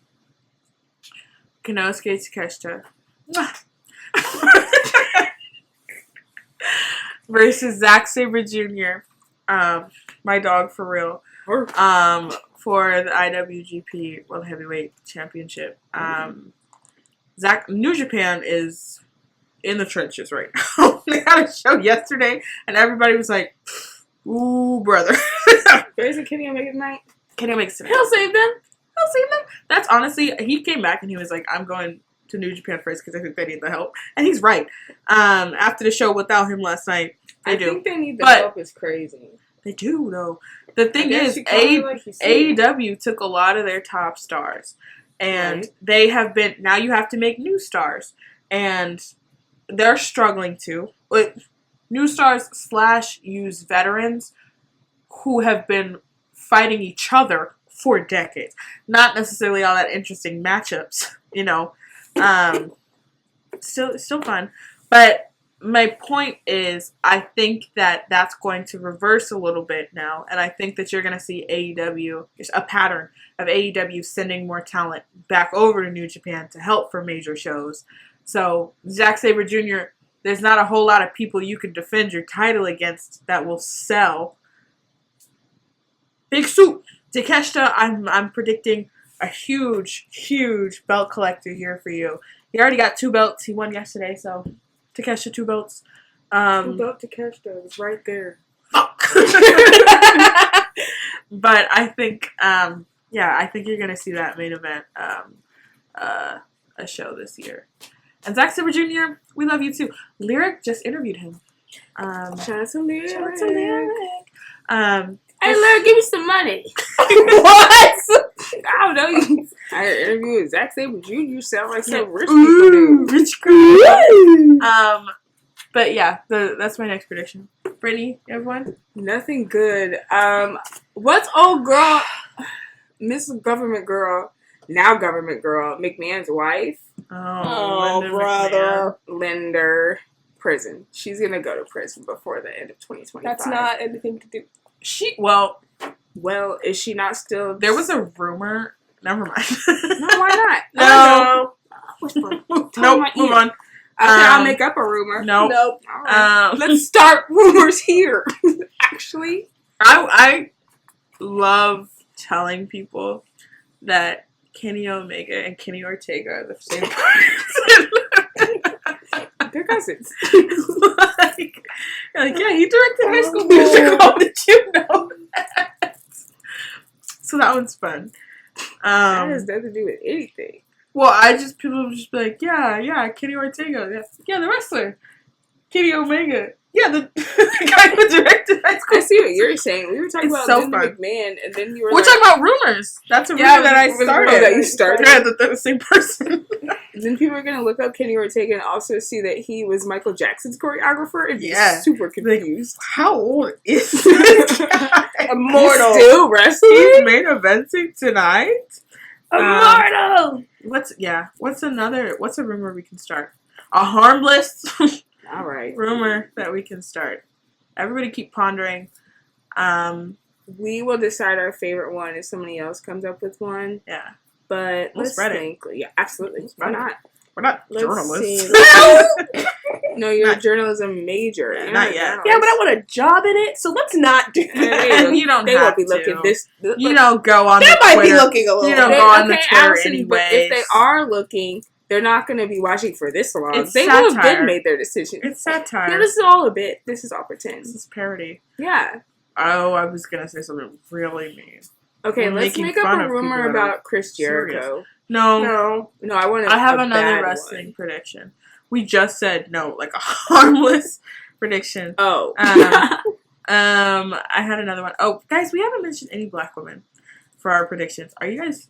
B: Konosuke Takeshita versus Zack Sabre Jr., my dog for real, for the IWGP World Heavyweight Championship. New Japan is in the trenches right now. They had a show yesterday, and everybody was like, ooh, brother.
A: Isn't Kenny Omega tonight?
B: Kenny Omega's tonight.
C: He'll save them.
B: That's honestly, he came back and he was like, I'm going to New Japan first because I think they need the help. And he's right. After the show without him last night, I think
A: they need the help is crazy.
B: They do, though. The thing is, AEW took a lot of their top stars. And they have been, now you have to make new stars. And they're struggling to. New stars / use veterans who have been fighting each other for decades. Not necessarily all that interesting matchups, you know. Still fun. But my point is, I think that that's going to reverse a little bit now. And I think that you're going to see AEW, a pattern of AEW sending more talent back over to New Japan to help for major shows. So, Zack Sabre Jr., there's not a whole lot of people you can defend your title against that will sell. Big Soup. Takeshita, I'm predicting a huge, huge belt collector here for you. He already got 2 belts. He won yesterday, so Takeshita 2 belts.
A: 2 belt Takeshita is right there.
B: Fuck. But I think, I think you're gonna see that main event a show this year. And Zack Sabre Jr., we love you too. Lyric just interviewed him.
A: Shout out to Lyric.
C: Hey, Lyric, give me some money.
A: What? I don't know. I had an interview with Zack Sabre Jr. You sound like some rich people do.
B: Rich girl. But yeah, that's my next prediction. Brittany, you have one?
A: Nothing good. What's old girl, Miss Government Girl, now Government Girl, McMahon's wife?
B: Oh,
A: brother. Linder. Prison. She's gonna go to prison before the end of 2025.
C: That's not anything to do.
A: Well, is she not still?
B: There was a rumor. Never mind.
A: No, why not?
B: No.
A: Nope.
B: Move on.
A: I'll make up a rumor.
B: Nope.
A: All right. Let's start rumors here. Actually,
B: I love telling people that Kenny Omega and Kenny Ortega are the same person.
A: They're cousins.
B: like, yeah, he directed High School Musical. Did you know that? So that one's fun.
A: That has nothing to do with anything.
B: Well, people would just be like, yeah, Kenny Ortega. Yeah, the wrestler. Kenny Omega. Yeah, the guy who directed High School.
A: I see what you're saying. We were talking about Linda McMahon, and then you were
B: talking about rumors. That's a rumor that I started.
A: That you started?
B: Yeah, that they're the same person.
A: Then people are going to look up Kenny Ortega and also see that he was Michael Jackson's choreographer and be super confused.
B: Like, how old is this guy?
A: Immortal. He's still wrestling?
B: He's main eventing tonight?
C: Immortal!
B: What's a rumor we can start? A harmless
A: all right
B: rumor that we can start. Everybody keep pondering.
A: We will decide our favorite one if somebody else comes up with one.
B: Yeah.
A: But
B: let's think.
A: Yeah, absolutely. Why not?
B: We're not journalists.
A: No, you're a journalism major.
B: Yeah, not yet.
C: Yeah, but I want a job in it, so let's not do that.
B: You don't
A: they
B: have
A: won't be looking
B: to.
A: You
B: don't go on
C: they
B: the
C: might
B: Twitter.
C: Be looking a little.
B: You don't go on the Twitter
A: Allison,
B: anyway.
A: But if they are looking, they're not going to be watching for this long.
B: It's
A: they
B: satire.
A: will have been made their decision.
B: It's satire.
A: Yeah, this is all a bit. This is all pretend.
B: This is parody.
A: Yeah.
B: Oh, I was going to say something really mean.
A: Okay, let's make up a rumor about Chris Jericho.
B: No.
A: I want.
B: I have another wrestling prediction. We just said no, like a harmless prediction.
A: Oh.
B: I had another one. Oh, guys, we haven't mentioned any black women for our predictions. Are you racist?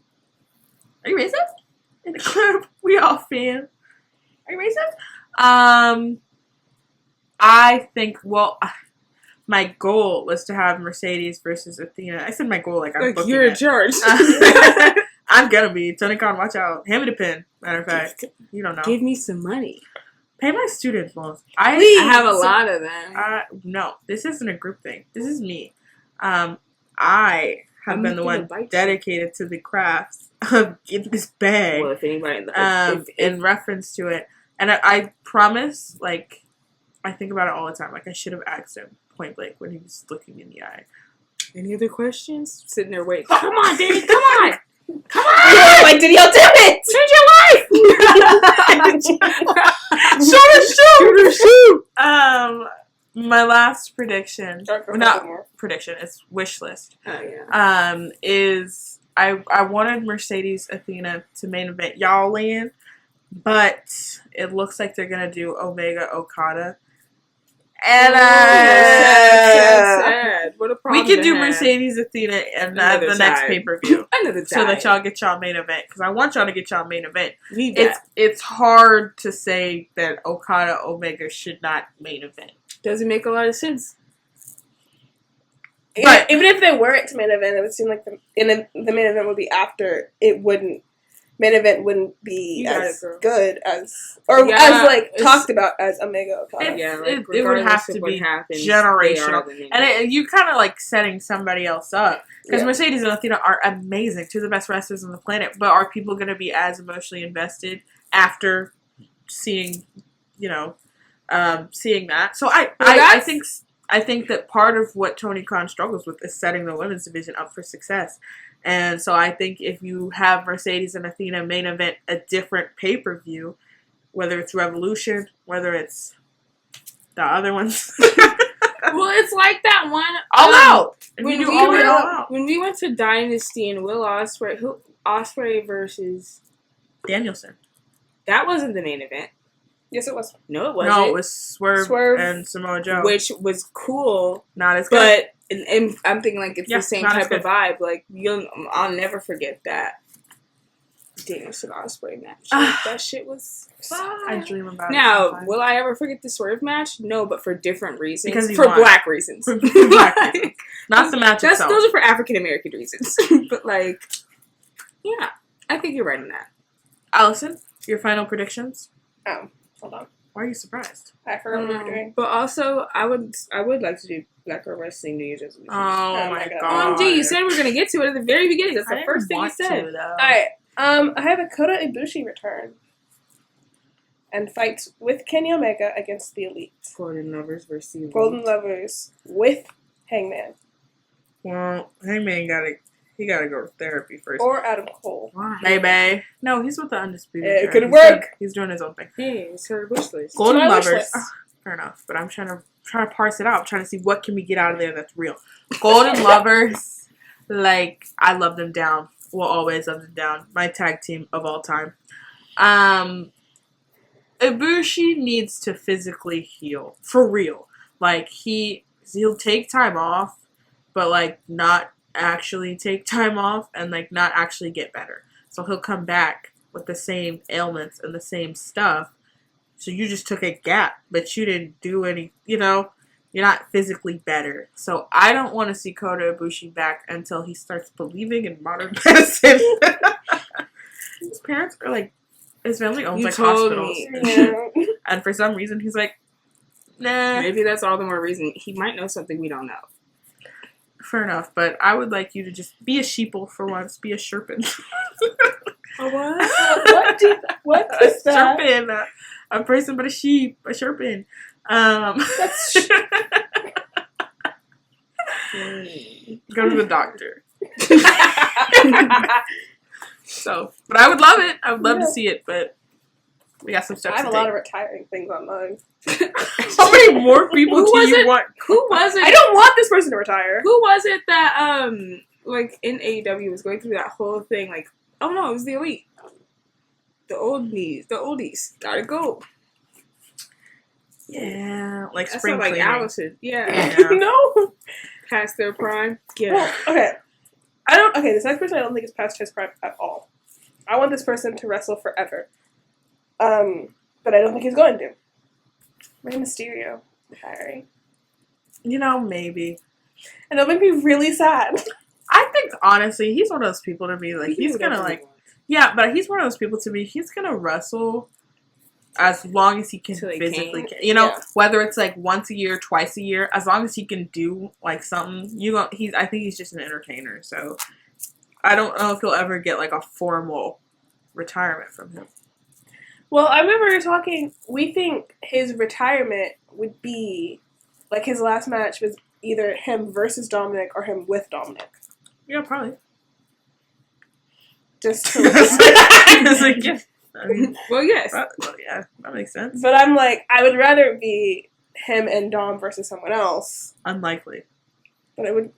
B: In the club, we all fan. Are you racist? I think. Well, my goal was to have Mercedes versus Athena. I said my goal like I'm booking
A: you're in charge.
B: I'm gonna be. Tony Khan, watch out. Hand me the pin. Matter of fact, you don't know.
A: Give me some money.
B: Pay my student loans.
A: I have a lot of them.
B: No, this isn't a group thing. This is me. I have been the one dedicated to the crafts in this bag.
A: Well, if anybody,
B: in reference to it, and I promise, like, I think about it all the time. Like, I should have asked him point blank when he was looking in the eye.
A: Any other questions? Sitting there waiting. Come on, Danny. Come on. Come on.
C: Yeah, like, did y'all do it?
A: Change your life.
B: Shoot. My last prediction, not prediction, it's wish list.
A: Oh, yeah.
B: Is I wanted Mercedes Athena to main event Y'all Land, but it looks like they're gonna do Omega Okada. And
A: sad. What a problem.
B: We can do Mercedes Athena and the next pay-per-view. So that y'all get y'all main event. Because I want y'all to get y'all main event. It's hard to say that Okada Omega should not main event.
A: Doesn't make a lot of sense.
C: But even if they weren't to main event, it would seem like the main event would be after. Main event wouldn't be as good as talked about as Omega Okada.
B: It would have to be generational, and you kind of like setting somebody else up because Mercedes and Athena are amazing, two of the best wrestlers on the planet. But are people going to be as emotionally invested after seeing, seeing that? So I think that part of what Tony Khan struggles with is setting the women's division up for success. And so I think if you have Mercedes and Athena main event a different pay-per-view, whether it's Revolution, whether it's the other ones.
A: Well, it's like that one.
B: All out!
A: When we went to Dynasty and Will Ospreay versus
B: Danielson.
A: That wasn't the main event.
C: Yes, it was.
A: No, it wasn't.
B: No, it was Swerve and Samoa Joe.
A: Which was cool.
B: Not as good.
A: But and I'm thinking like it's the same type of vibe. Like I'll never forget that Danielson Ospreay match. That shit was fun.
B: I dream about it.
A: Now, will I ever forget the Swerve match? No, but for different reasons.
B: Because
A: black reasons.
B: For black reasons. Not the match itself.
A: Those are for African American reasons. But like, yeah, I think you're right on that.
B: Allison, your final predictions?
C: Oh, hold on.
B: Why are you surprised?
C: I forgot what we were doing.
A: But also, I would like to do Black Girl Wrestling New Year's resolution.
B: Oh my god!
A: OMG, you said we were gonna get to it at the very beginning. That's the first thing you said.
C: All right. I have a Kota Ibushi return and fights with Kenny Omega against the Elite.
A: Golden Lovers versus Elite.
C: Golden Lovers with Hangman.
B: Well, Hangman gotta go to therapy first.
C: Or Adam Cole.
A: Why?
B: Maybe. No, he's with the Undisputed.
C: It could work.
B: He's doing his own thing.
A: Hey, it's her wish list.
B: Golden Lovers. Fair enough, but I'm trying to parse it out. I'm trying to see what can we get out of there that's real. Golden Lovers, like, I love them down. Will always love them down. My tag team of all time. Ibushi needs to physically heal. For real. Like, he'll take time off, but, like, not actually take time off and, like, not actually get better. So he'll come back with the same ailments and the same stuff. So you just took a gap, but you didn't do any, you're not physically better. So I don't want to see Kota Ibushi back until he starts believing in modern medicine. His parents are like, his family owns like hospitals.
C: Yeah.
B: And for some reason he's like, nah.
A: Maybe that's all the more reason he might know something we don't know.
B: Fair enough, but I would like you to just be a sheeple for once. Be a Sherpin.
C: A what? What is that?
B: Sherpin. A person but a sheep. A Sherpin.
C: That's
B: Go to the doctor. So, but I would love it. I would love to see it, but we got some steps
C: I have a lot of retiring things on mine.
B: How many more people do you want?
A: Who was it?
C: I don't want this person to retire.
A: Who was it that like in AEW was going through that whole thing? Like, oh no, it was the Elite. The oldies gotta go.
B: Yeah, like
A: That's
B: spring
A: not like
B: cleaning.
A: Allison. Yeah.
C: No.
A: Past their prime. Yeah.
C: Well, okay. This next person I don't think is past his prime at all. I want this person to wrestle forever. But I don't think he's going to. Rey Mysterio retiring.
B: Maybe.
C: And it'll make me really sad.
B: I think honestly, he's one of those people to me. Like he's gonna like. Yeah, but he's one of those people to me. He's gonna wrestle as long as he can physically. Whether it's like once a year, twice a year, as long as he can do like something. I think he's just an entertainer. So I don't know if he'll ever get like a formal retirement from him.
C: Well, I remember talking. We think his retirement would be like his last match was either him versus Dominic or him with Dominic.
B: Yeah, probably.
C: Just to
B: It's like, yeah. I mean,
A: Well, yes.
B: yeah, that makes sense.
C: But I'm like, I would rather it be him and Dom versus someone else.
B: Unlikely.
C: But it would.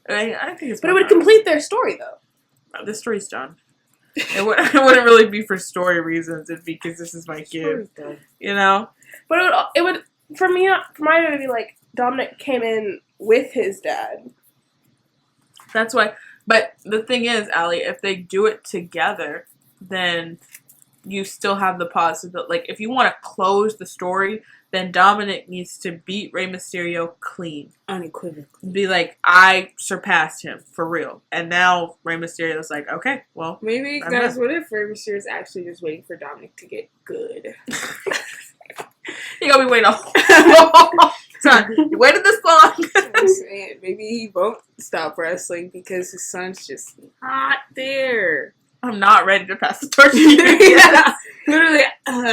B: I think it's.
C: But it would complete their story, though.
B: The story's done. It wouldn't really be for story reasons. It'd be because this is my kid. You know.
C: But it would for me. For mine, it would be like Dominic came in with his dad.
B: That's why. But the thing is, Allie, if they do it together, then you still have the possibility. Like, if you want to close the story, then Dominic needs to beat Rey Mysterio clean.
A: Unequivocally.
B: Be like, I surpassed him, for real. And now Rey Mysterio's like, okay, well.
A: Maybe, guys, what if Rey Mysterio is actually just waiting for Dominic to get good?
B: He gonna be waiting a time. You waited this long.
A: I'm saying, maybe he won't stop wrestling because his son's just not there.
B: I'm not ready to pass the torch.
A: Yeah, literally. I'm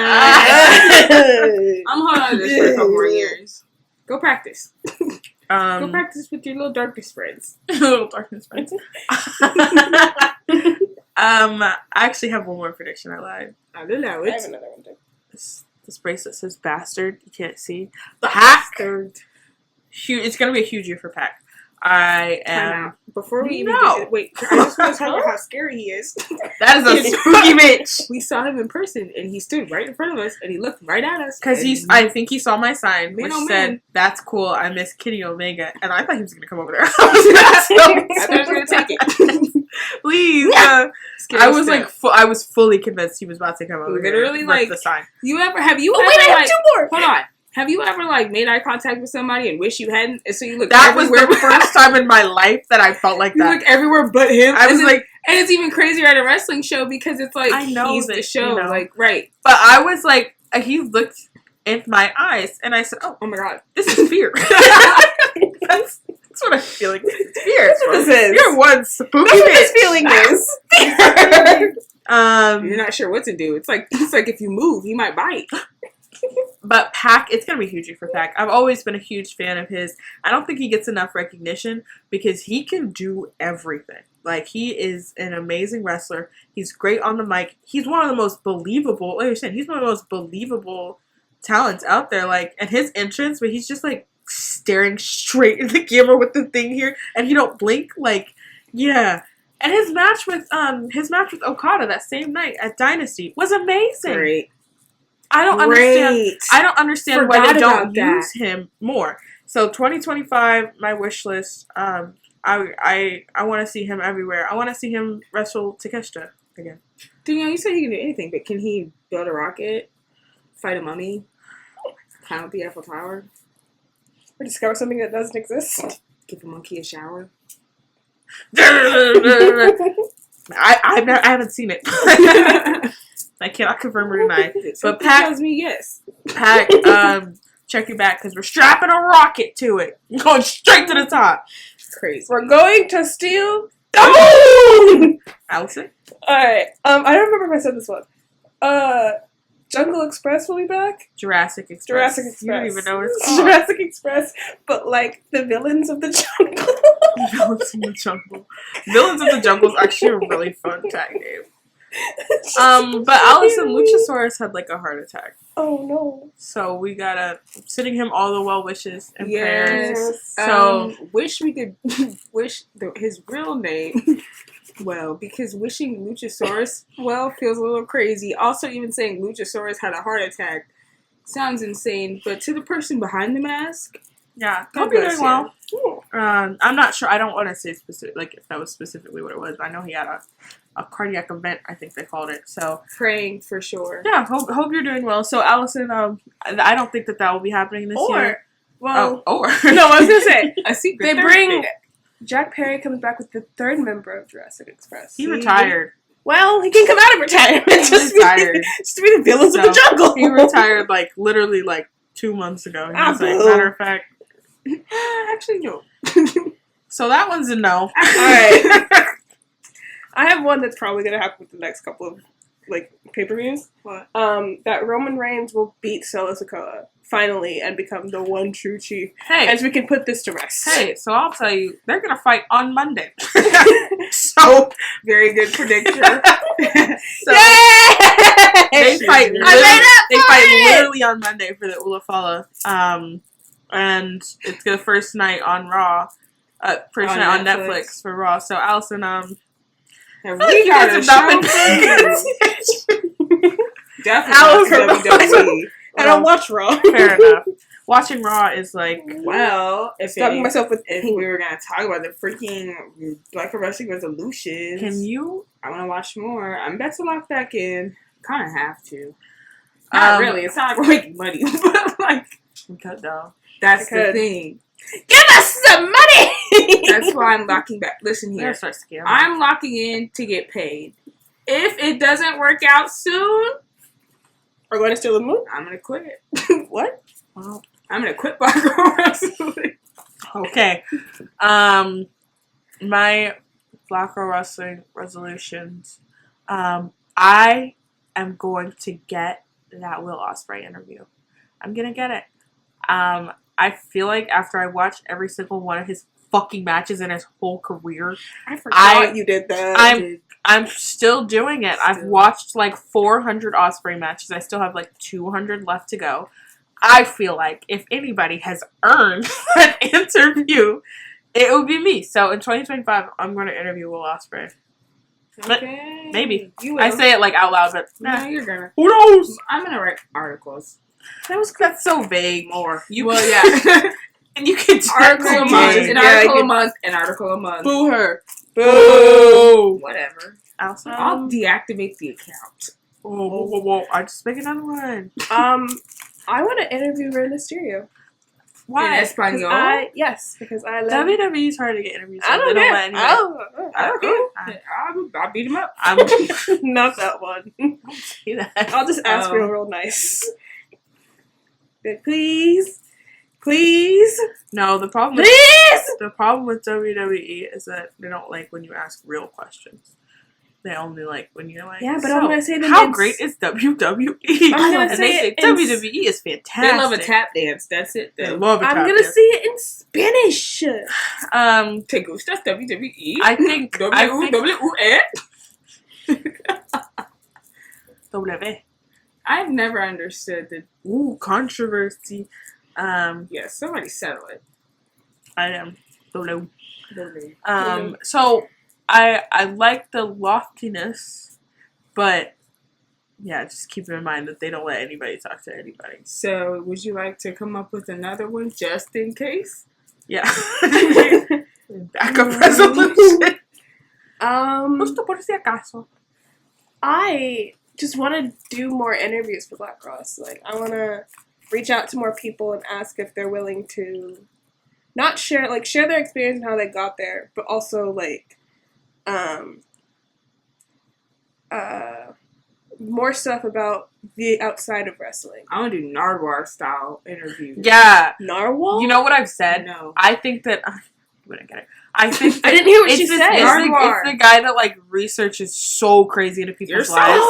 A: holding on to this for a couple more years. Go practice. Go practice with your little darkness friends.
B: Little darkness friends. I actually have one more prediction. I lied.
A: I don't know.
C: I have another one too.
B: This bracelet says bastard. You can't see. Bastard. Huge. It's gonna be a huge year for Pac. I am.
A: Before we even get it, wait, I just want to talk about how scary he is.
B: That is a spooky bitch.
A: We saw him in person, and he stood right in front of us, and he looked right at us.
B: Because I think he saw my sign, which said,
A: man.
B: "That's cool. I miss Kenny Omega," and I thought he was gonna come over there.
A: I thought he was gonna take it.
B: Please.
A: Yeah.
B: I was like, I was fully convinced he was about to come over.
A: Literally,
B: here
A: like
B: the sign.
A: have you ever? I have
C: like, 2 more.
A: Hold on. Have you ever like made eye contact with somebody and wish you hadn't? And so you look.
B: That was the first time in my life that I felt like that.
A: You look everywhere but him.
B: I was like,
A: and it's even crazier at a wrestling show because it's like
B: I know
A: he's
B: that,
A: the show,
B: you know.
A: like right.
B: But I was like, he looked in my eyes, and I said, "Oh
A: my god,
B: this is fear." That's what I'm feeling. It's fear.
C: That's what this is.
B: You're one spooky
C: That's what this
B: bitch.
C: feeling is.
A: You're not sure what to do. It's like if you move, he might bite.
B: But Pac, it's going to be huge for Pac. I've always been a huge fan of his. I don't think he gets enough recognition because he can do everything. Like, he is an amazing wrestler. He's great on the mic. He's one of the most believable, like you said, he's one of the most believable talents out there. Like, and his entrance, where he's just, like, staring straight at the camera with the thing here, and he don't blink, like, yeah. And his match with Okada that same night at Dynasty was amazing.
A: Great.
B: I don't understand why they don't use him more. So 2025, my wish list. I want to see him everywhere. I want to see him wrestle Takeshita again.
A: Danielle, you said he can do anything, but can he build a rocket, fight a mummy, climb up the Eiffel Tower,
C: or discover something that doesn't exist?
A: Give a monkey a shower.
B: I haven't seen it. I cannot confirm or deny. But Pac
A: tells me yes.
B: Pac, check your back because we're strapping a rocket to it, going straight to the top.
A: Crazy.
C: We're going to steal the moon.
B: Allison.
C: All right. I don't remember if I said this one. Jungle Express will be back.
B: Jurassic Express.
C: Jurassic Express.
B: You don't even know what it's called.
C: Jurassic Express, but like the villains of the jungle.
B: Villains of the Jungle. Villains of the Jungle is actually a really fun tag name. But Allison Luchasaurus had like a heart attack.
C: Oh no!
B: So we gotta sending him all the well wishes and prayers.
A: So wish we could wish his real name. Well, because wishing Luchasaurus well feels a little crazy. Also, even saying Luchasaurus had a heart attack sounds insane. But to the person behind the mask,
B: yeah, hope you're doing well. I'm not sure. I don't want to say specific, like if that was specifically what it was. But I know he had a cardiac event. I think they called it. So
A: praying for sure.
B: Yeah, hope you're doing well. So Allison, I don't think that will be happening this year.
C: Well,
B: no,
C: I was gonna say
A: a secret.
C: They bring Jack Perry comes back with the third member of Jurassic Express.
B: He retired.
C: Well, he can come out of retirement. Just to be the villains of the jungle.
B: He retired like literally like 2 months ago. He was like, matter of fact.
A: Actually, no.
B: So that one's a no.
C: Alright. I have one that's probably going to happen with the next couple of, pay-per-views.
A: What?
C: That Roman Reigns will beat Solo Sikoa, finally, and become the one true chief.
B: Hey.
C: As we can put this to rest.
B: Hey, so I'll tell you, they're going to fight on Monday. So,
A: very good prediction.
B: so
C: Yay!
B: they fight literally on Monday for the Ulafala. And it's the first night on Raw. First night on Netflix for Raw. So, Allison,
A: have we got a show for you? Definitely WWE.
C: I don't watch Raw.
B: Fair enough. Watching Raw is like...
A: Well, if
C: if
A: we were going to talk about the freaking Black Wrestling resolutions...
B: Can you?
A: I want to watch more. I'm about to lock back in. Kind of have to. Not really. It's not like we're making money. But, like...
B: We could, though.
A: That's the thing.
C: Give us some money!
A: That's why I'm locking back. Listen here. I'm locking in to get paid. If it doesn't work out soon...
C: We're going to steal the moon?
A: I'm going to quit.
C: What?
B: Well,
A: I'm going to quit Black Girl Wrestling.
B: Okay. My Black Girl Wrestling resolutions. I am going to get that Will Ospreay interview. I'm going to get it. I feel like after I watched every single one of his fucking matches in his whole career,
C: I forgot you did that.
B: I'm still doing it. I've watched like 400 Ospreay matches. I still have like 200 left to go. I feel like if anybody has earned an interview, it would be me. So in 2025, I'm going to interview Will Ospreay.
A: Okay.
B: Maybe.
A: You will.
B: I say it like out loud, but
A: no, you're gonna.
B: Who knows?
A: I'm gonna write articles.
B: That's so vague.
A: More.
B: Yeah. And you can
A: article a month, an article a month, an article a month.
C: Boo her.
B: Boo.
A: Whatever.
B: Also,
A: I'll deactivate the account.
B: Whoa. I just make another one.
C: I want to interview Rey Mysterio.
B: Why?
A: In Espanol?
C: Because I love
B: WWE's hard to get interviews.
C: I don't care.
A: I'll beat him up.
B: I'm
C: not that one. I'll just ask real nice. Please.
B: No, the problem with WWE is that they don't like when you ask real questions. They only like when you're like,
C: yeah, but I'm gonna say
B: how great is WWE? And they say WWE is fantastic.
A: They love a tap dance. That's it.
B: They love a tap
C: I'm
B: dance.
C: gonna say it in Spanish.
A: Te gusta WWE?
B: I think
A: WWE.
B: W.
A: I've never understood the
B: controversy.
A: Yeah, somebody settle it.
B: I am. W. So I like the loftiness, but yeah, just keep in mind that they don't let anybody talk to anybody.
A: So, would you like to come up with another one just in case?
B: Yeah. Backup resolution.
C: Justo
B: por si acaso.
C: I just want to do more interviews for Black Cross. Like, I want to reach out to more people and ask if they're willing to not share their experience and how they got there, but also more stuff about the outside of wrestling.
A: I want to do Nardwuar style interviews.
B: Yeah.
C: Narwhal?
B: You know what I've said?
A: No.
B: I think that you wouldn't get it. I think
C: I didn't hear what she said.
B: It's the guy that like researches so crazy into people's lives.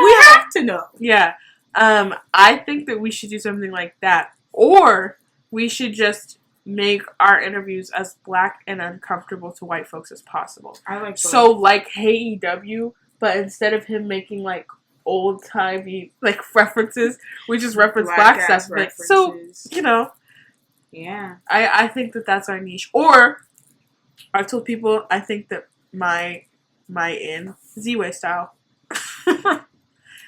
A: We have to know.
B: Yeah. I think that we should do something like that. Or we should just make our interviews as black and uncomfortable to white folks as possible.
A: I like both.
B: So like AEW, but instead of him making like old timey like references, we just reference black stuff. So you know,
A: yeah,
B: I think that that's our niche. Or I've told people I think that my in Z-Way style.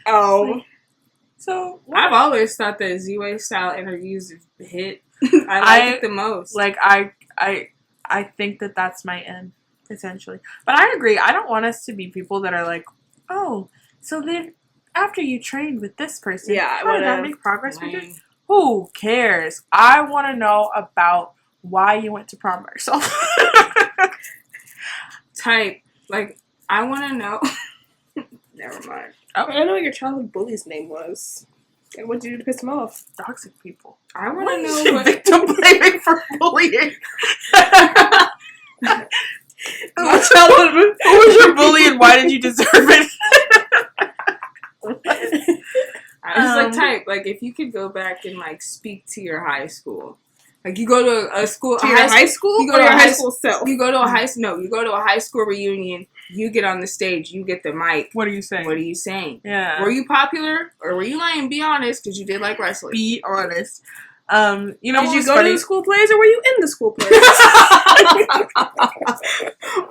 C: Oh.
B: So
A: I've always thought that Z-Way style interviews hit. I like it the most.
B: Like I think that that's my end essentially. But I agree. I don't want us to be people that are like, oh, so then after you trained with this person, how did that make progress with you? Who cares? I want to know about why you went to prom by yourself.
A: I want to know. Never mind.
C: I want to know what your childhood bully's name was. And what did you do to piss him off?
B: Toxic people.
A: I want to know what
B: victim blaming for bullying. Who was your bully and why did you deserve it?
A: I was type, if you could go back and, speak to your high school. You go to a school...
C: To your high school?
A: You go to
C: your
A: a
C: high school self?
A: You go to a you go to a high school reunion, you get on the stage, you get the mic.
B: What are you saying?
A: What are you saying?
B: Yeah.
A: Were you popular or were you lying? Be honest, because you did like wrestling.
B: Be honest.
C: Did you go to the school plays or were you in the school plays?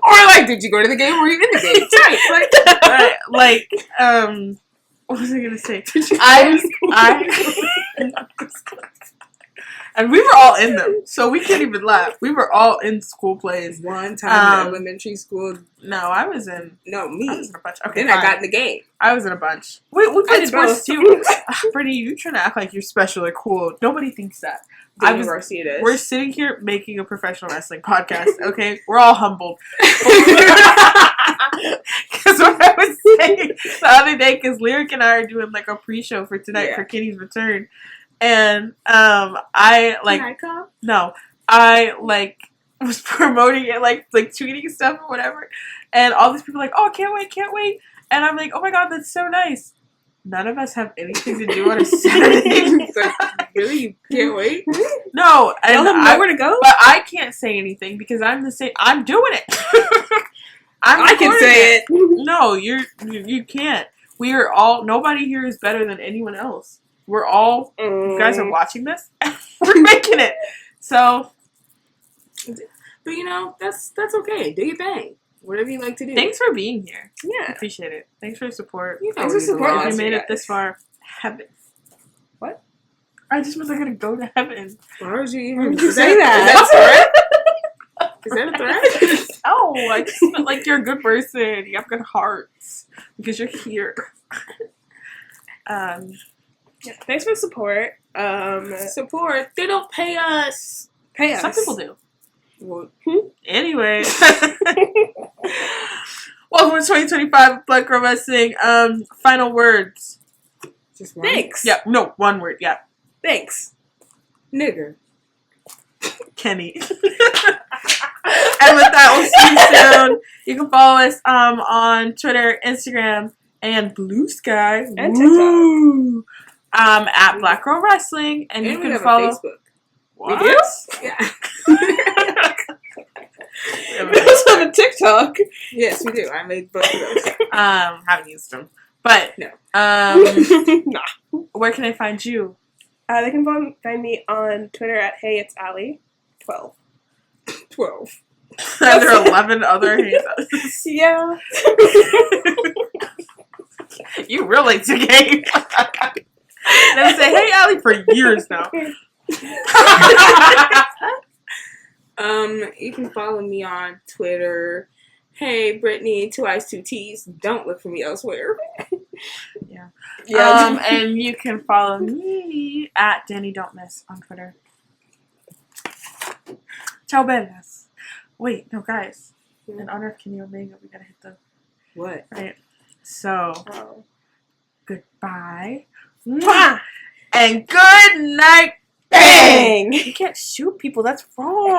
A: Or did you go to the game or were you in the game?
B: What was I gonna say? And we were all in them, so we can't even laugh. We were all in school plays.
A: One time in elementary school.
B: No, I was in.
A: No, me.
B: I was in a bunch. Okay,
A: then I got in the game.
B: I was in a bunch. We played sports too. Brittany, you trying to act like you're special or cool. Nobody thinks that.
A: University it is.
B: We're sitting here making a professional wrestling podcast, okay? We're all humbled. Because what I was saying the other day, because Lyric and I are doing a pre-show for tonight for Kitty's return. And I was promoting it, tweeting stuff or whatever. And all these people are oh, can't wait. And I'm oh my God, that's so nice. None of us have anything to do on a Saturday.
A: Really? You can't wait?
B: No. And
C: y'all have nowhere to go?
B: But I can't say anything because I'm the same. I'm doing it.
C: I can say it.
B: No, you can't. We are all, nobody here is better than anyone else. We're all, you guys are watching this. We're making it. So.
A: But that's okay. Do your thing. Whatever you like to do.
B: Thanks for being here.
C: Yeah.
B: I appreciate it. Thanks for your support.
C: Thanks for supporting us.
B: If you made it this far, heaven.
C: What?
B: I just was gonna go to heaven.
A: Why would you even
C: say that?
A: Is that a threat?
B: Oh, I just felt you're a good person. You have good hearts because you're here.
C: Yeah, thanks for the support.
A: Support. They don't pay us.
C: Pay us.
B: Some people do.
A: Well,
B: anyway. Welcome to 2025 Black Girl Wrestling. Final words.
A: Just one.
C: Thanks.
B: Yeah, no, one word. Yeah.
C: Thanks.
A: Nigger.
B: Kenny. And with that, we'll see you soon. You can follow us on Twitter, Instagram, and Blue Sky.
C: And TikTok.
B: At Black Girl Wrestling. And you can follow
A: Facebook.
B: What?
A: We do? Yeah.
C: We also have a TikTok.
A: Yes, we do. I made both of those.
B: Haven't used them. But
A: no.
C: Nah.
B: Where can I find you?
C: They can find me on Twitter at HeyIt'sAllie12.
A: 12.
B: Are there 11 other Hey
C: Yeah.
B: You really took game. They say Hey Allie for years now.
A: You can follow me on Twitter. Hey, Brittany, 2 I's, 2 T's. Don't look for me elsewhere.
B: Yeah.
C: Yeah.
B: And you can follow me at Danny Don't Miss on Twitter. Ciao, bellas. Wait, no, guys. In honor of Kenny Omega, we gotta hit the...
A: What?
B: Right. So, goodbye.
C: Mwah!
B: And good night.
C: Bang!
B: You can't shoot people. That's wrong.